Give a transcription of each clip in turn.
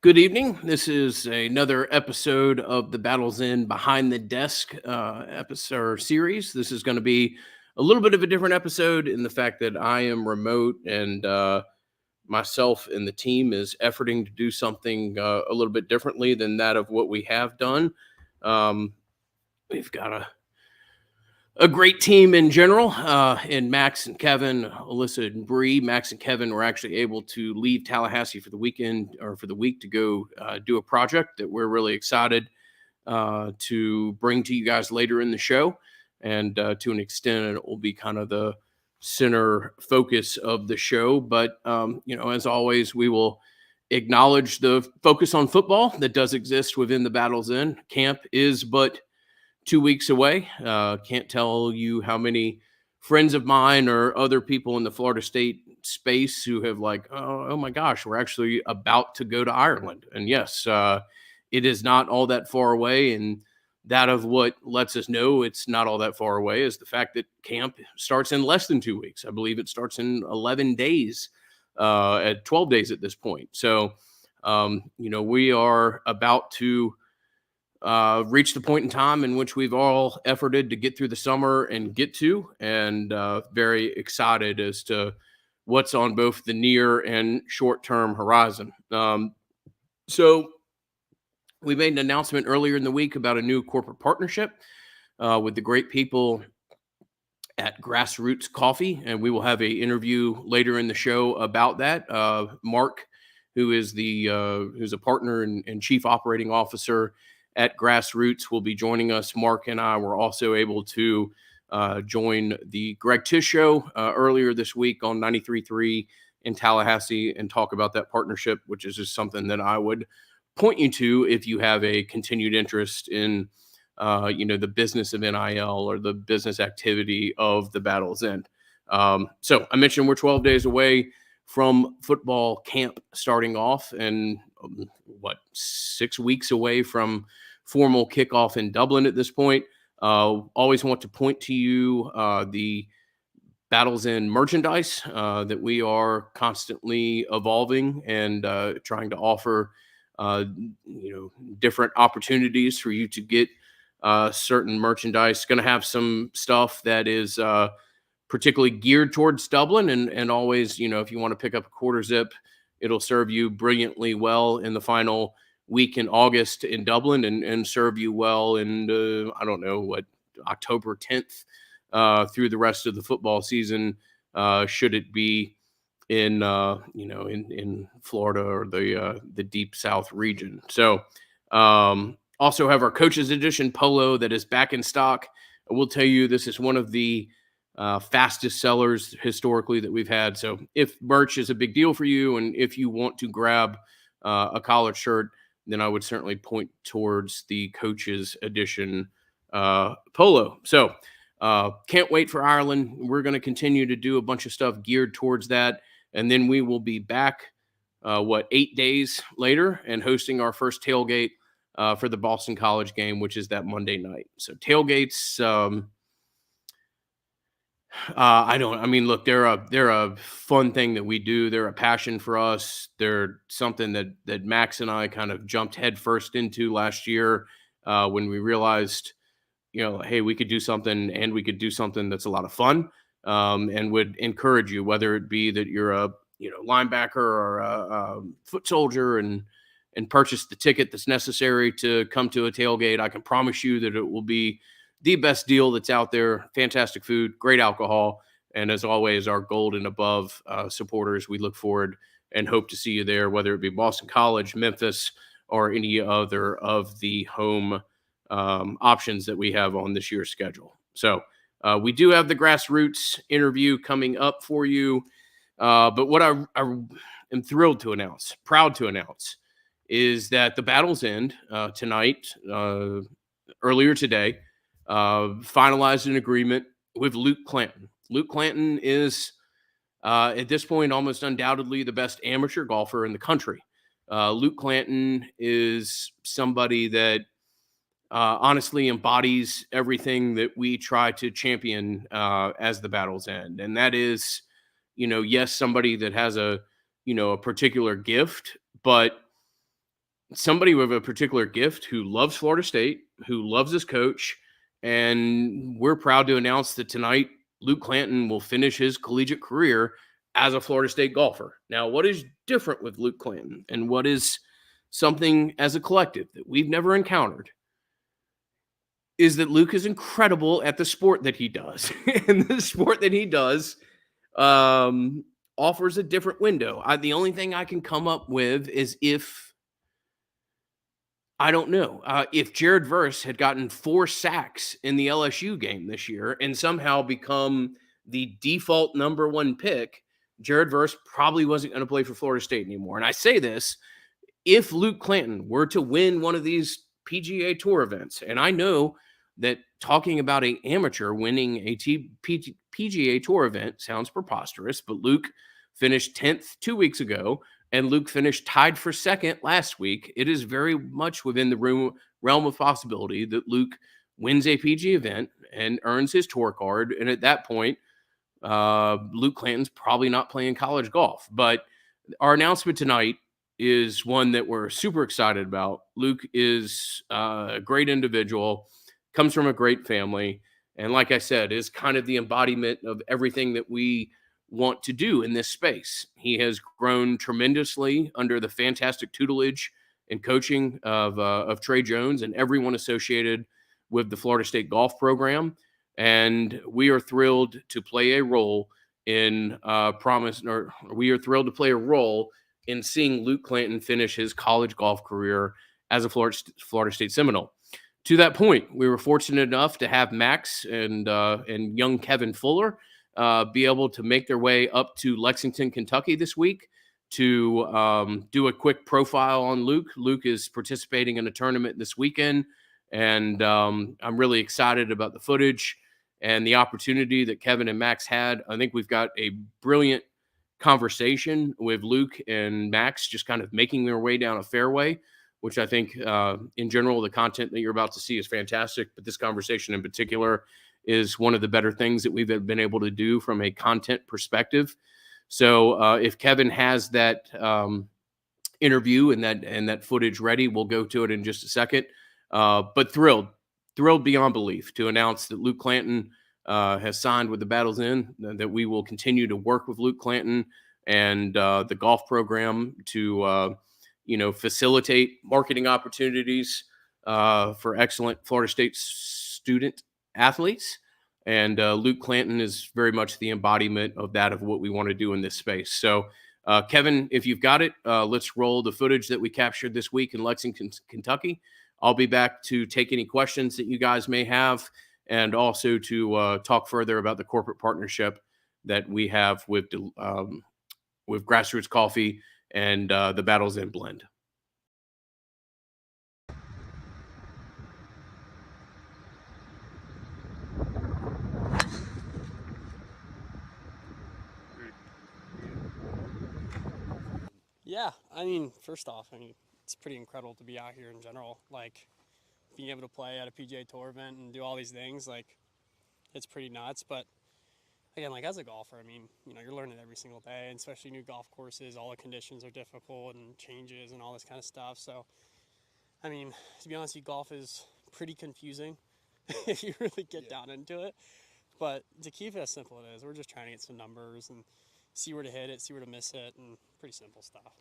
Good evening. This is another episode of the Battles in Behind the Desk episode or series. This is going to be a little bit of a different episode in the fact that I am remote and myself and the team is efforting to do something a little bit differently than that of what we have done. We've got a great team in general, and Max and Kevin, Alyssa and Bree. Max and Kevin were actually able to leave Tallahassee for the weekend or for the week to go do a project that we're really excited to bring to you guys later in the show. And to an extent, it will be kind of the center focus of the show. But, as always, we will acknowledge the focus on football that does exist within the Battles In. Camp is but 2 weeks away. Can't tell you how many friends of mine or other people in the Florida State space who have oh my gosh, we're actually about to go to Ireland. And yes, it is not all that far away. And that of what lets us know it's not all that far away is the fact that camp starts in less than 2 weeks. I believe it starts in 11 days, at 12 days at this point. So, we are about to reached the point in time in which we've all efforted to get through the summer and get to, and very excited as to what's on both the near and short-term horizon. So we made an announcement earlier in the week about a new corporate partnership with the great people at Grassroots Coffee, and we will have an interview later in the show about that. Mark, who is who's a partner and chief operating officer at Grassroots, will be joining us. Mark and I were also able to join the Greg Tish Show earlier this week on 93.3 in Tallahassee and talk about that partnership, which is just something that I would point you to if you have a continued interest in, the business of NIL or the business activity of the Battles End. So I mentioned we're 12 days away from football camp starting off, and 6 weeks away from formal kickoff in Dublin at this point. Always want to point to you the Battles in merchandise that we are constantly evolving and trying to offer different opportunities for you to get certain merchandise. Going to have some stuff that is particularly geared towards Dublin, and always, if you want to pick up a quarter zip, it'll serve you brilliantly well in the final week in August in Dublin and serve you well in, October 10th through the rest of the football season, should it be in Florida or the deep South region. So also have our Coaches Edition polo that is back in stock. I will tell you, this is one of the fastest sellers historically that we've had. So if merch is a big deal for you, and if you want to grab a collared shirt, then I would certainly point towards the Coaches Edition polo. So can't wait for Ireland. We're going to continue to do a bunch of stuff geared towards that. And then we will be back, 8 days later, and hosting our first tailgate for the Boston College game, which is that Monday night. So tailgates, look, they're a fun thing that we do. They're a passion for us. They're something that Max and I kind of jumped headfirst into last year when we realized, hey, we could do something, and we could do something that's a lot of fun, and would encourage you, whether it be that you're a linebacker or a foot soldier, and purchase the ticket that's necessary to come to a tailgate. I can promise you that it will be the best deal that's out there. Fantastic food, great alcohol, and as always, our gold and above supporters. We look forward and hope to see you there, whether it be Boston College, Memphis, or any other of the home options that we have on this year's schedule. So we do have the Grassroots interview coming up for you, but what I am thrilled to announce, proud to announce, is that the Battles End tonight, earlier today, finalized an agreement with Luke Clanton. Luke Clanton is, at this point, almost undoubtedly the best amateur golfer in the country. Luke Clanton is somebody that honestly embodies everything that we try to champion as the Battles End. And that is, yes, somebody that has a particular gift, but somebody with a particular gift who loves Florida State, who loves his coach, and we're proud to announce that tonight Luke Clanton will finish his collegiate career as a Florida State golfer. Now, what is different with Luke Clanton and what is something as a collective that we've never encountered is that Luke is incredible at the sport that he does. And the sport that he does offers a different window. The only thing I can come up with is I don't know. If Jared Verse had gotten 4 sacks in the LSU game this year and somehow become the default number 1 pick, Jared Verse probably wasn't going to play for Florida State anymore. And I say this, if Luke Clanton were to win one of these PGA Tour events, and I know that talking about an amateur winning a PGA Tour event sounds preposterous, but Luke finished 10th 2 weeks ago, and Luke finished tied for second last week. It is very much within the realm of possibility that Luke wins a PGA event and earns his tour card. And at that point, Luke Clanton's probably not playing college golf. But our announcement tonight is one that we're super excited about. Luke is a great individual, comes from a great family, and like I said, is kind of the embodiment of everything that we want to do in this space. He has grown tremendously under the fantastic tutelage and coaching of Trey Jones and everyone associated with the Florida State golf program. And we are thrilled to play a role in in seeing Luke Clanton finish his college golf career as a Florida State Seminole. To that point, we were fortunate enough to have Max and young Kevin Fuller be able to make their way up to Lexington, Kentucky this week to do a quick profile on Luke. Luke is participating in a tournament this weekend, and I'm really excited about the footage and the opportunity that Kevin and Max had. I think we've got a brilliant conversation with Luke and Max just kind of making their way down a fairway, which I think in general, the content that you're about to see is fantastic. But this conversation in particular is one of the better things that we've been able to do from a content perspective. So if Kevin has that interview and that footage ready, we'll go to it in just a second. But thrilled beyond belief to announce that Luke Clanton has signed with the Battles Inn, that we will continue to work with Luke Clanton and the golf program to facilitate marketing opportunities for excellent Florida State student athletes. And Luke Clanton is very much the embodiment of that, of what we want to do in this space. So, Kevin, if you've got it, let's roll the footage that we captured this week in Lexington, Kentucky. I'll be back to take any questions that you guys may have, and also to talk further about the corporate partnership that we have with Grassroots Coffee and the Battles Inn Blend. Yeah, I mean, first off, it's pretty incredible to be out here in general. Like, being able to play at a PGA Tour event and do all these things, like, it's pretty nuts. But again, like, as a golfer, you're learning every single day, and especially new golf courses, all the conditions are difficult and changes and all this kind of stuff. So, to be honest, golf is pretty confusing if you really get down into it. But to keep it as simple as it is, we're just trying to get some numbers and see where to hit it, see where to miss it, and pretty simple stuff.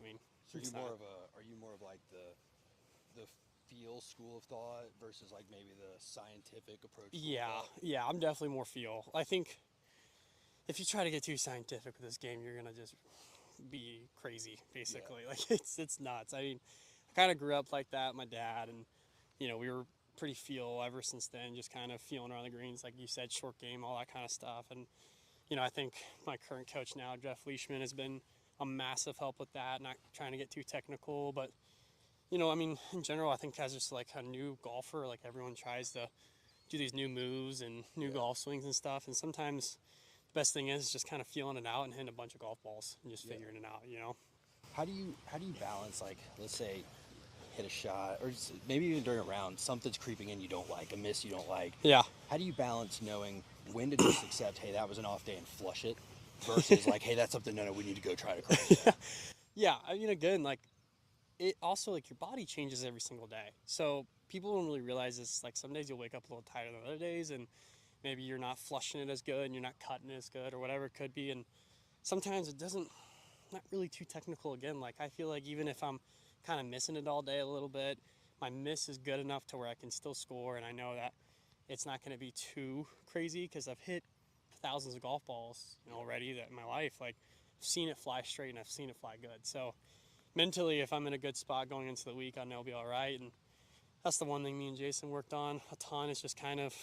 So are you more of like the feel school of thought versus like maybe the scientific approach? Yeah, I'm definitely more feel. I think if you try to get too scientific with this game, you're gonna just be crazy, basically. Yeah. Like it's nuts. I kind of grew up like that, my dad, and we were pretty feel ever since then, just kind of feeling around the greens, like you said, short game, all that kind of stuff. And I think my current coach now, Jeff Leishman, has been a massive help with that, not trying to get too technical. But, in general, I think as just like a new golfer, like everyone tries to do these new moves and new golf swings and stuff. And sometimes the best thing is just kind of feeling it out and hitting a bunch of golf balls and just figuring it out, How do you balance, like, let's say, hit a shot, or just maybe even during a round, something's creeping in you don't like, a miss you don't like. Yeah. How do you balance knowing when to just accept, hey, that was an off day and flush it, versus like, hey, that's something, no, we need to go try to correct that? Yeah, again, like, it also, like, your body changes every single day. So people don't really realize this. Like, some days you'll wake up a little tighter than other days, and maybe you're not flushing it as good and you're not cutting it as good or whatever it could be. And sometimes it doesn't, not really too technical again. Like, I feel like even if I'm kind of missing it all day a little bit, my miss is good enough to where I can still score, and I know that it's not going to be too crazy because I've hit thousands of golf balls, already that in my life. Like, I've seen it fly straight and I've seen it fly good. So mentally, if I'm in a good spot going into the week, I know I'll be all right. And that's the one thing me and Jason worked on a ton, is just kind of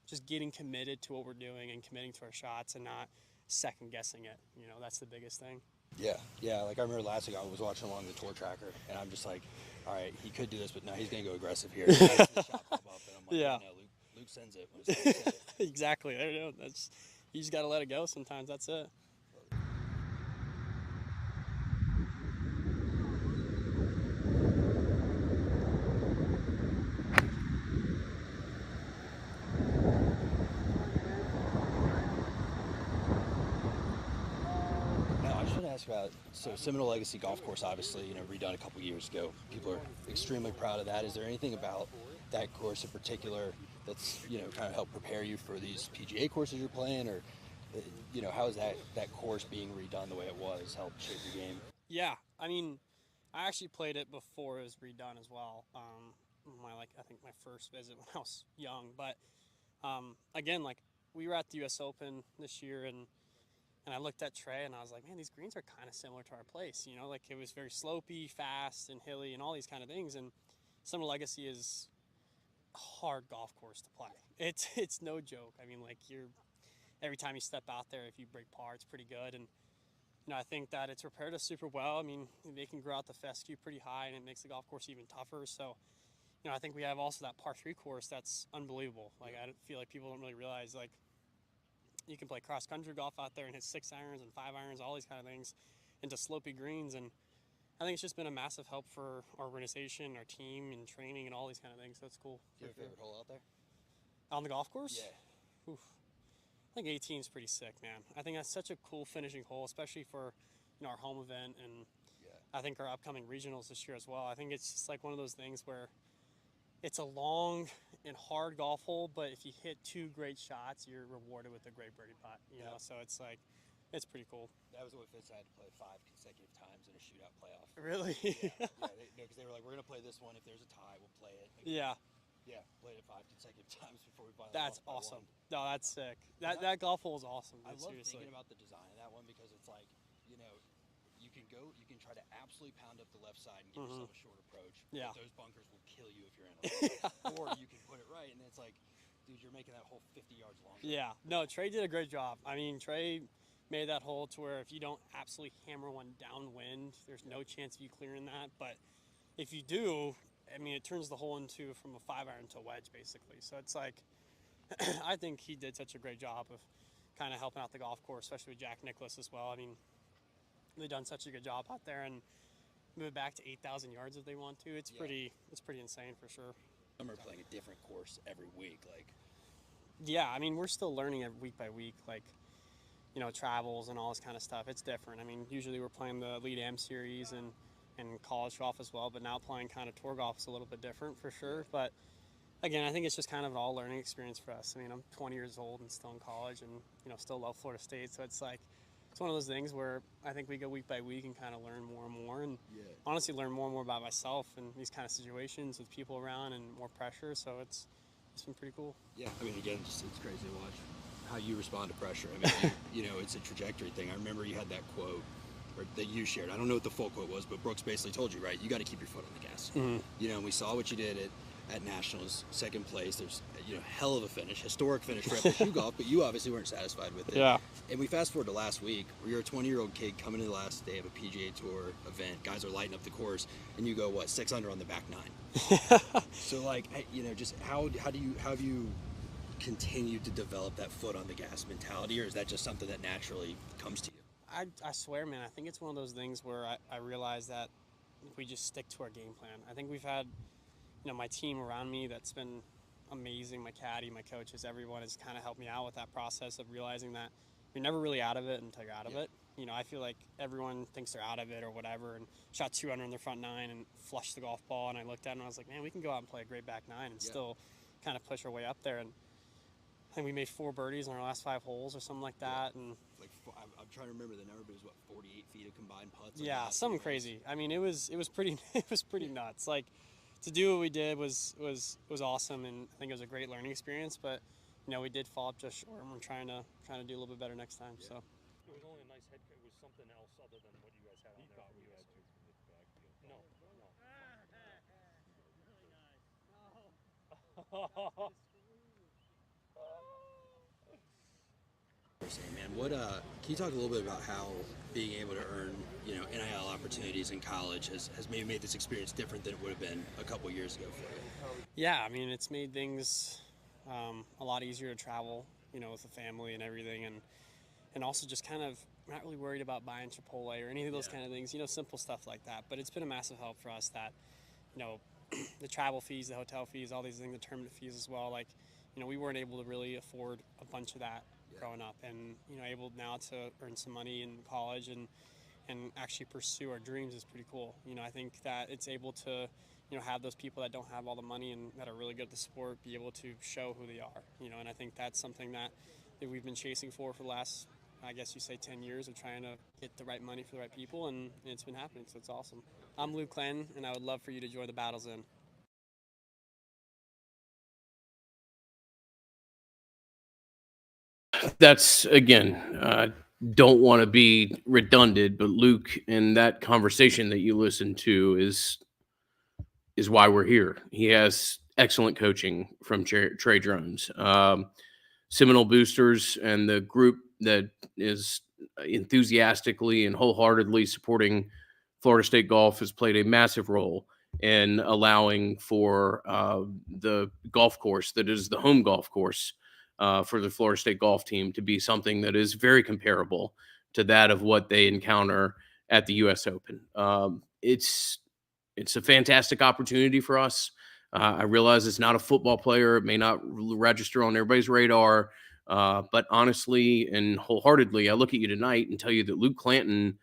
just getting committed to what we're doing and committing to our shots and not second guessing it. That's the biggest thing. Yeah. Like, I remember last week I was watching along the tour tracker, and I'm just like, all right, he could do this, but no, he's going to go aggressive here. And I see the shot pop up, and I'm like, Yeah. no, Luke sends it when it's supposed to send it. Exactly. There you go. You just got to let it go sometimes. That's it. Now, I should ask about, so Seminole Legacy Golf Course, obviously, redone a couple years ago. People are extremely proud of that. Is there anything about that course in particular that's, kind of helped prepare you for these PGA courses you're playing, or, how is that course being redone the way it was helped shape your game? Yeah. I mean, I actually played it before it was redone as well. I think my first visit when I was young. But again, like, we were at the U.S. Open this year, and I looked at Trey, and I was like, man, these greens are kind of similar to our place. Like, it was very slopey, fast, and hilly, and all these kind of things. And Seminole Legacy is a hard golf course to play. It's no joke. I mean, like, every time you step out there, if you break par, it's pretty good. And I think that it's prepared us super well. I mean, they can grow out the fescue pretty high, and it makes the golf course even tougher. So, I think we have also that par 3 course that's unbelievable. Like, I feel like people don't really realize, like, you can play cross-country golf out there and hit 6 irons and 5 irons, all these kind of things, into slopey greens. And I think it's just been a massive help for our organization, our team, and training, and all these kind of things. So it's cool. Do you have a favorite hole out there? On the golf course? Yeah. Oof. I think 18 is pretty sick, man. I think that's such a cool finishing hole, especially for our home event, and I think our upcoming regionals this year as well. I think it's just like one of those things where it's a long and hard golf hole, but if you hit 2 great shots, you're rewarded with a great birdie putt. You know, so it's like, it's pretty cool. That was what Fitz had to play 5 consecutive times in a shootout playoff. Really? Because they were like, we're going to play this one. If there's a tie, we'll play it. Like, Yeah. Yeah, played it 5 consecutive times before we finally That's lost by awesome. 1. No, that's sick. That golf hole is awesome. I love seriously. thinking about the design of that one, because it's like, you can try to absolutely pound up the left side and give yourself a short approach. Yeah. But those bunkers will kill you if you're in them. Or you can put it right, and it's like, dude, you're making that hole 50 yards longer. Yeah. No, Trey did a great job. I mean, Trey made that hole to where if you don't absolutely hammer one downwind, there's no chance of you clearing that. But if you do, I mean, it turns the hole into from a 5 iron to a wedge, basically. So it's like, I think he did such a great job of kind of helping out the golf course, especially with Jack Nicklaus as well. I mean, they've done such a good job out there, and move it back to 8,000 yards if they want to. It's pretty insane for sure. I remember playing a different course every week. Like, yeah, I mean, we're still learning week by week, like, travels and all this kind of stuff. It's different. I mean, usually we're playing the Elite Am series and college golf as well, but now playing kind of tour golf is a little bit different for sure. But again, I think it's just kind of an all learning experience for us. I mean, I'm 20 years old and still in college, and still love Florida State. So it's like, it's one of those things where I think we go week by week and kind of learn more and more, and honestly learn more and more about myself in these kind of situations with people around and more pressure. So it's been pretty cool. yeah, I mean, again, it's crazy to watch how you respond to pressure. I mean, it's a trajectory thing. I remember you had that quote that you shared. I don't know what the full quote was, but Brooks basically told you, right, you got to keep your foot on the gas. And we saw what you did at Nationals, 2nd place. There's hell of a finish, historic finish for FSU golf, but you obviously weren't satisfied with it. Yeah. And we fast forward to last week, where you're a 20-year-old kid coming to the last day of a PGA Tour event. Guys are lighting up the course, and you go 6 under on the back 9. So like, just how have you continued to develop that foot on the gas mentality, or is that just something that naturally comes to you? I swear, man, I think it's one of those things where I realize that we just stick to our game plan. I think we've had, my team around me that's been amazing. My caddy, my coaches, everyone has kind of helped me out with that process of realizing that you're never really out of it until you're out of it. You know, I feel like everyone thinks they're out of it or whatever, and shot 2 under in their front 9 and flushed the golf ball. And I looked at it and I was like, man, we can go out and play a great back 9 and still kind of push our way up there. And I think we made 4 birdies on our last 5 holes or something like that. And Like I'm trying to remember the number, but it was what, 48 feet of combined putts. yeah, something crazy. I mean, it was pretty it was pretty nuts. Like, to do what we did was awesome, and I think it was a great learning experience. But you know, we did fall up just short, and we're trying to do a little bit better next time. So. It was only a nice head cut. It was something else other than what you guys had on there. You had to from the backfield. No. Man, what can you talk a little bit about how being able to earn, you know, NIL opportunities in college has maybe made this experience different than it would have been a couple of years ago for you? Yeah, I mean, it's made things a lot easier to travel, you know, with the family and everything, and also just kind of not really worried about buying Chipotle or any of those kind of things, you know, simple stuff like that. But it's been a massive help for us that, you know, the travel fees, the hotel fees, all these things, the tournament fees as well. Like, you know, we weren't able to really afford a bunch of that growing up, and you know, able now to earn some money in college and actually pursue our dreams is pretty cool. You know, I think that it's able to, you know, have those people that don't have all the money and that are really good at the sport be able to show who they are. You know, and I think that's something that we've been chasing for the last, I guess you say, 10 years of trying to get the right money for the right people, and it's been happening, so it's awesome. I'm Luke Clanton, and I would love for you to join the Battles In. That's, again, don't want to be redundant, but Luke, in that conversation that you listened to, is why we're here. He has excellent coaching from Trey Jones. Seminole Boosters and the group that is enthusiastically and wholeheartedly supporting Florida State golf has played a massive role in allowing for the golf course that is the home golf course for the Florida State golf team to be something that is very comparable to that of what they encounter at the U.S. Open. It's a fantastic opportunity for us. I realize it's not a football player. It may not register on everybody's radar. But honestly and wholeheartedly, I look at you tonight and tell you that Luke Clanton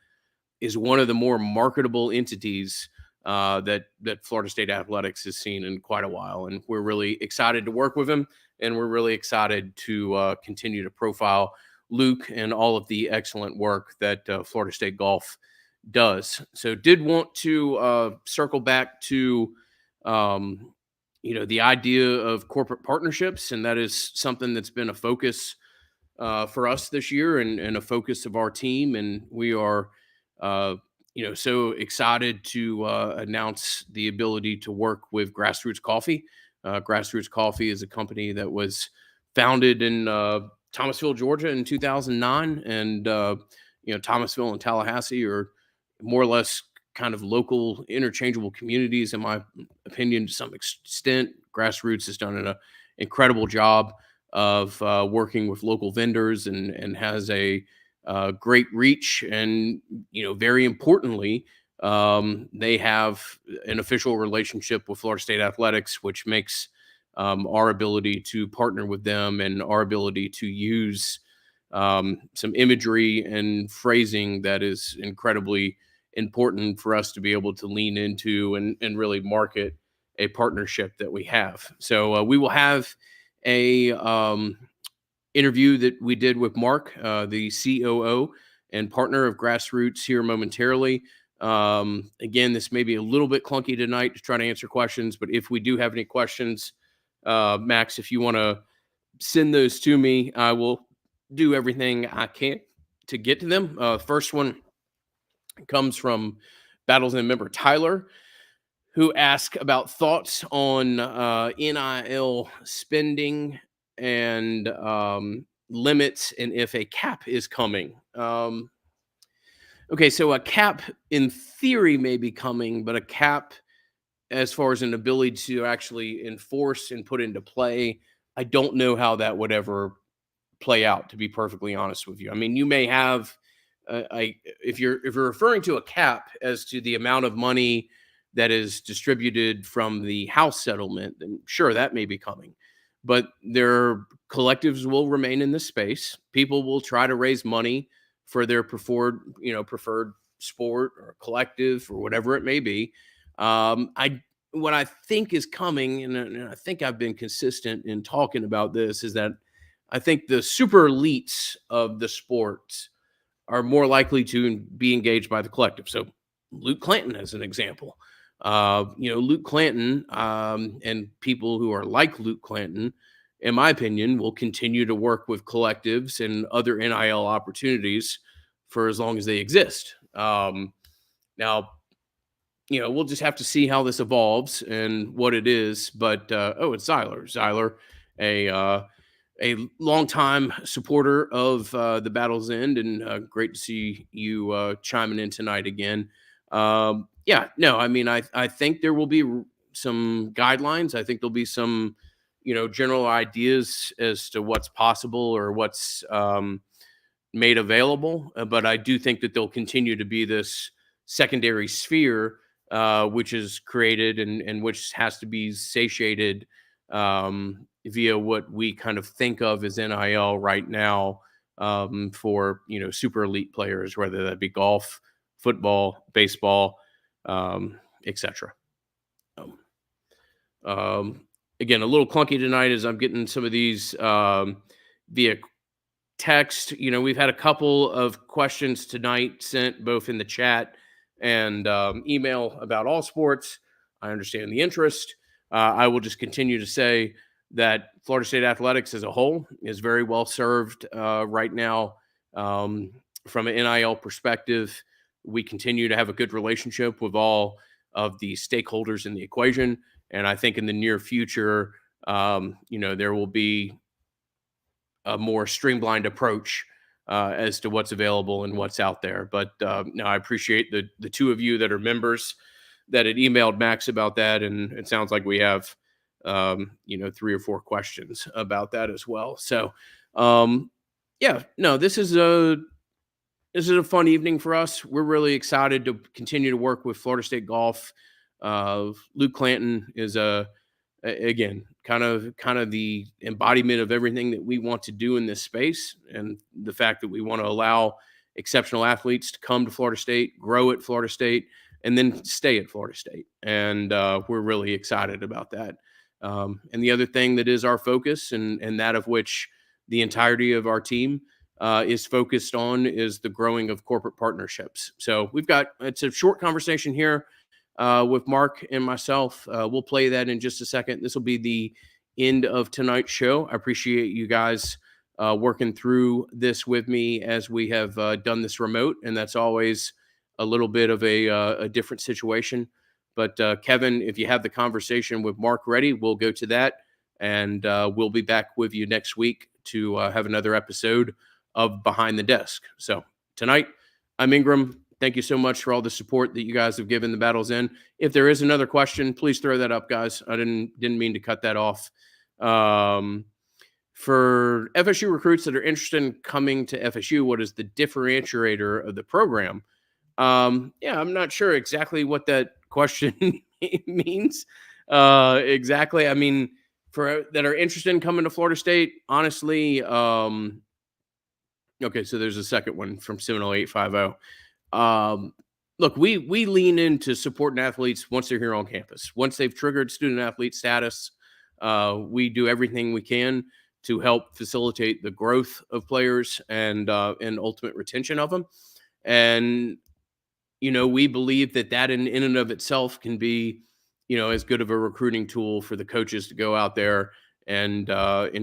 is one of the more marketable entities that Florida State athletics has seen in quite a while. And we're really excited to work with him. And we're really excited to continue to profile Luke and all of the excellent work that Florida State golf does. So did want to circle back to, the idea of corporate partnerships. And that is something that's been a focus for us this year and a focus of our team. And we are, so excited to announce the ability to work with Grassroots Coffee. Grassroots Coffee is a company that was founded in Thomasville, Georgia in 2009. And, Thomasville and Tallahassee are more or less kind of local interchangeable communities, in my opinion, to some extent. Grassroots has done an incredible job of working with local vendors and has a great reach. And, very importantly, they have an official relationship with Florida State Athletics, which makes our ability to partner with them and our ability to use some imagery and phrasing that is incredibly important for us to be able to lean into and really market a partnership that we have. So we will have a interview that we did with Mark, the COO and partner of Grassroots, here momentarily. Again, this may be a little bit clunky tonight to try to answer questions, but if we do have any questions, Max, if you want to send those to me, I will do everything I can to get to them. First one comes from Battles In member Tyler, who asked about thoughts on NIL spending and limits, and if a cap is coming. Okay, so a cap in theory may be coming, but a cap as far as an ability to actually enforce and put into play, I don't know how that would ever play out, to be perfectly honest with you. I mean, you may have if you're referring to a cap as to the amount of money that is distributed from the House settlement, then sure, that may be coming. But their collectives will remain in this space. People will try to raise money for their preferred sport or collective or whatever it may be. What I think is coming, and I think I've been consistent in talking about this, is that I think the super elites of the sports are more likely to be engaged by the collective. So Luke Clanton as an example. Luke Clanton and people who are like Luke Clanton, in my opinion, will continue to work with collectives and other NIL opportunities for as long as they exist. Now, we'll just have to see how this evolves and what it is. But it's Zyler. Zyler, a longtime supporter of the Battle's End, and great to see you chiming in tonight again. I think there will be some guidelines. I think there'll be some, general ideas as to what's possible or what's made available. But I do think that there'll continue to be this secondary sphere, which is created and which has to be satiated via what we kind of think of as NIL right now, for super elite players, whether that be golf, football, baseball, etc. Again, a little clunky tonight as I'm getting some of these via text. We've had a couple of questions tonight sent both in the chat and email about all sports. I understand the interest. I will just continue to say that Florida State athletics as a whole is very well served right now. From an NIL perspective, we continue to have a good relationship with all of the stakeholders in the equation. And I think in the near future, there will be a more streamlined approach as to what's available and what's out there. But no, I appreciate the two of you that are members that had emailed Max about that. And it sounds like we have, 3 or 4 questions about that as well. So, this is a fun evening for us. We're really excited to continue to work with Florida State golf. Luke Clanton is again, kind of the embodiment of everything that we want to do in this space, and the fact that we want to allow exceptional athletes to come to Florida State, grow at Florida State, and then stay at Florida State. And we're really excited about that. And the other thing that is our focus, and that of which the entirety of our team is focused on, is the growing of corporate partnerships. So it's a short conversation here with Mark and myself. We'll play that in just a second. This will be the end of tonight's show. I appreciate you guys working through this with me as we have done this remote, and that's always a little bit of a different situation. But Kevin, if you have the conversation with Mark ready, we'll go to that, and we'll be back with you next week to have another episode of Behind the Desk. So tonight, I'm Ingram. Thank you so much for all the support that you guys have given the Battle's End. If there is another question, please throw that up, guys. I didn't mean to cut that off. For FSU recruits that are interested in coming to FSU, what is the differentiator of the program? I'm not sure exactly what that question means. Exactly. I mean, for that are interested in coming to Florida State, honestly, okay, so there's a second one from Seminole 850. Look, we lean into supporting athletes once they're here on campus. Once they've triggered student athlete status, we do everything we can to help facilitate the growth of players and ultimate retention of them. And we believe that in and of itself can be, as good of a recruiting tool for the coaches to go out there and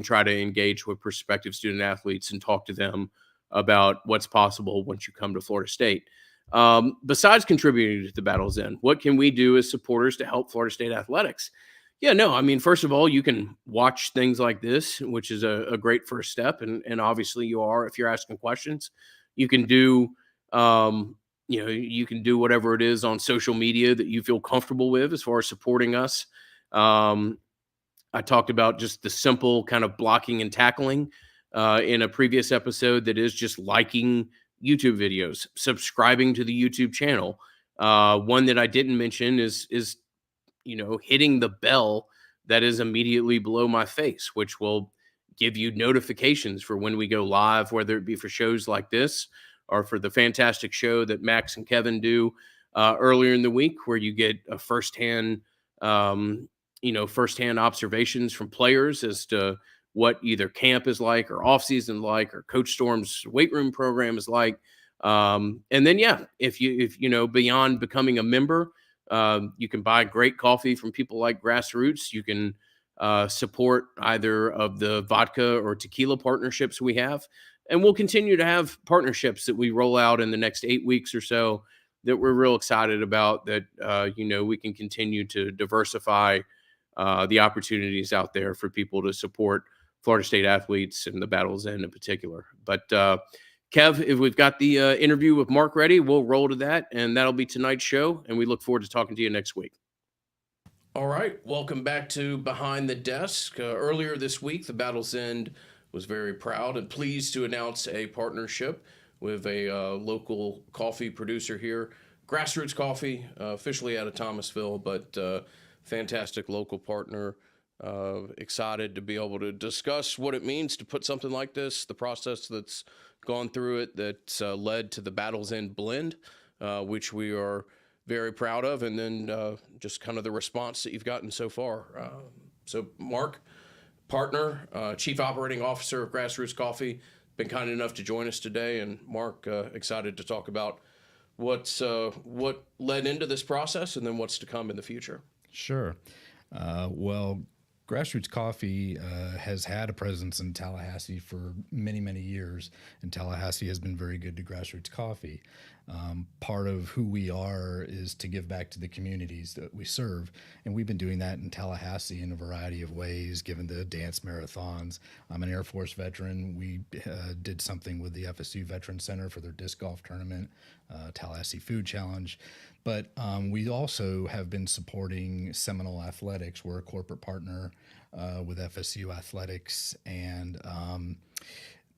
try to engage with prospective student athletes and talk to them about what's possible once you come to Florida State. Besides contributing to the Battle's End, what can we do as supporters to help Florida State athletics? First of all, you can watch things like this, which is a great first step. And obviously you are, if you're asking questions. You can do, you can do whatever it is on social media that you feel comfortable with as far as supporting us. I talked about just the simple kind of blocking and tackling in a previous episode, that is just liking YouTube videos, subscribing to the YouTube channel. One that I didn't mention is hitting the bell that is immediately below my face, which will give you notifications for when we go live, whether it be for shows like this are for the fantastic show that Max and Kevin do earlier in the week, where you get a firsthand observations from players as to what either camp is like or off season like or Coach Storm's weight room program is like. And then, if beyond becoming a member, you can buy great coffee from people like Grassroots. You can support either of the vodka or tequila partnerships we have. And we'll continue to have partnerships that we roll out in the next 8 weeks or so that we're real excited about, that, we can continue to diversify the opportunities out there for people to support Florida State athletes and the Battle's End in particular. But Kev, if we've got the interview with Mark ready, we'll roll to that, and that'll be tonight's show. And we look forward to talking to you next week. All right, welcome back to Behind the Desk. Earlier this week, the Battle's End was very proud and pleased to announce a partnership with a local coffee producer here, Grassroots Coffee, officially out of Thomasville, but fantastic local partner. Excited to be able to discuss what it means to put something like this, the process that's gone through it, that's led to the Battle's End blend, which we are very proud of, and then just kind of the response that you've gotten so far. So Mark, partner, Chief Operating Officer of Grassroots Coffee, been kind enough to join us today. And Mark, excited to talk about what led into this process and then what's to come in the future. Sure. Well, Grassroots Coffee has had a presence in Tallahassee for many, many years, and Tallahassee has been very good to Grassroots Coffee. Part of who we are is to give back to the communities that we serve, and we've been doing that in Tallahassee in a variety of ways, given the dance marathons. I'm an Air Force veteran. We did something with the FSU Veteran Center for their disc golf tournament, Tallahassee Food Challenge. But we also have been supporting Seminole Athletics. We're a corporate partner with FSU Athletics, and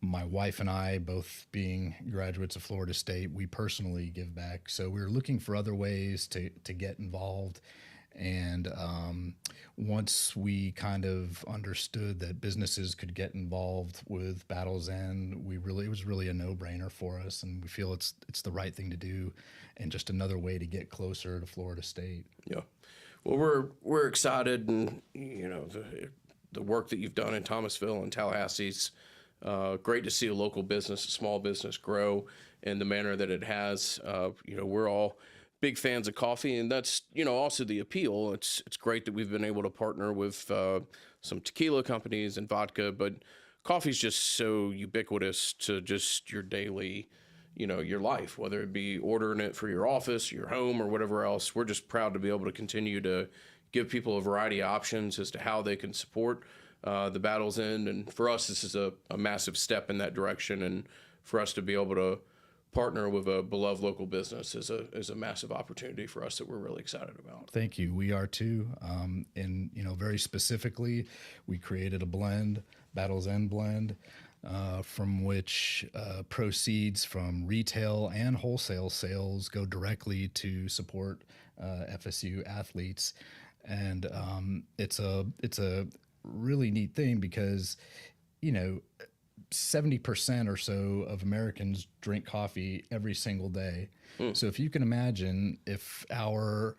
my wife and I, both being graduates of Florida State, we personally give back. So we're looking for other ways to get involved. And once we kind of understood that businesses could get involved with Battle's End, it was really a no-brainer for us, and we feel it's the right thing to do, and just another way to get closer to Florida State. Yeah, well, we're excited, and the work that you've done in Thomasville and Tallahassee's great to see a local business, a small business, grow in the manner that it has. We're all big fans of coffee, and that's also the appeal. It's great that we've been able to partner with some tequila companies and vodka, but coffee's just so ubiquitous to just your daily, your life, whether it be ordering it for your office, your home, or whatever else. We're just proud to be able to continue to give people a variety of options as to how they can support the Battle's End, and for us, this is a massive step in that direction, and for us to be able to partner with a beloved local business is a massive opportunity for us that we're really excited about. Thank you. We are too. And very specifically, we created a blend, Battle's End blend, from which proceeds from retail and wholesale sales go directly to support FSU athletes, and it's a really neat thing because 70% or so of Americans drink coffee every single day. So if you can imagine if our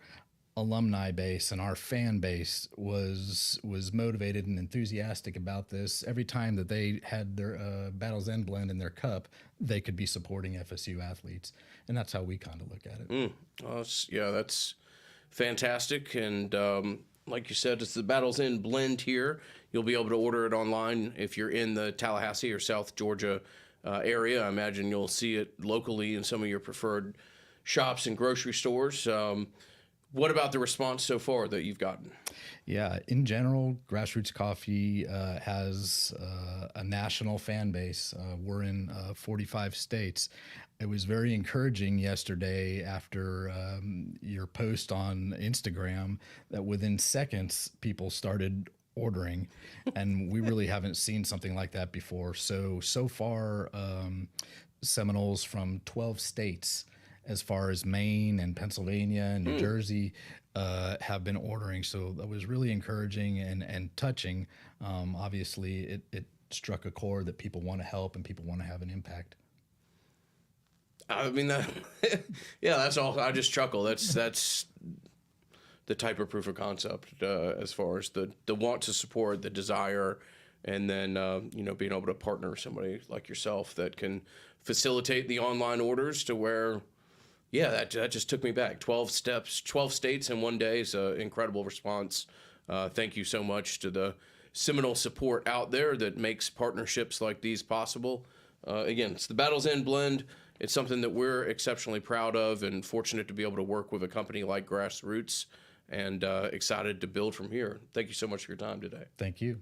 alumni base and our fan base was motivated and enthusiastic about this, every time that they had their Battle's End blend in their cup, they could be supporting FSU athletes. And that's how we kind of look at it. That's fantastic. And like you said, it's the Battle's End blend here. You'll be able to order it online if you're in the Tallahassee or South Georgia area. I imagine you'll see it locally in some of your preferred shops and grocery stores. What about the response so far that you've gotten? Yeah, in general, Grassroots Coffee has a national fan base. We're in 45 states. It was very encouraging yesterday after your post on Instagram that within seconds people started ordering, and we really haven't seen something like that before. So far, Seminoles from 12 states, as far as Maine and Pennsylvania and New Jersey, have been ordering. So that was really encouraging and touching. Obviously, it struck a chord that people want to help and people want to have an impact. I mean, yeah, that's all. I just chuckle. That's the type of proof of concept as far as the want to support, the desire, and then being able to partner with somebody like yourself that can facilitate the online orders to where, yeah, that just took me back. 12 steps, 12 states in one day is an incredible response. Thank you so much to the Seminole support out there that makes partnerships like these possible. Again, it's the Battle's End blend. It's something that we're exceptionally proud of and fortunate to be able to work with a company like Grassroots, and excited to build from here. Thank you so much for your time today. Thank you.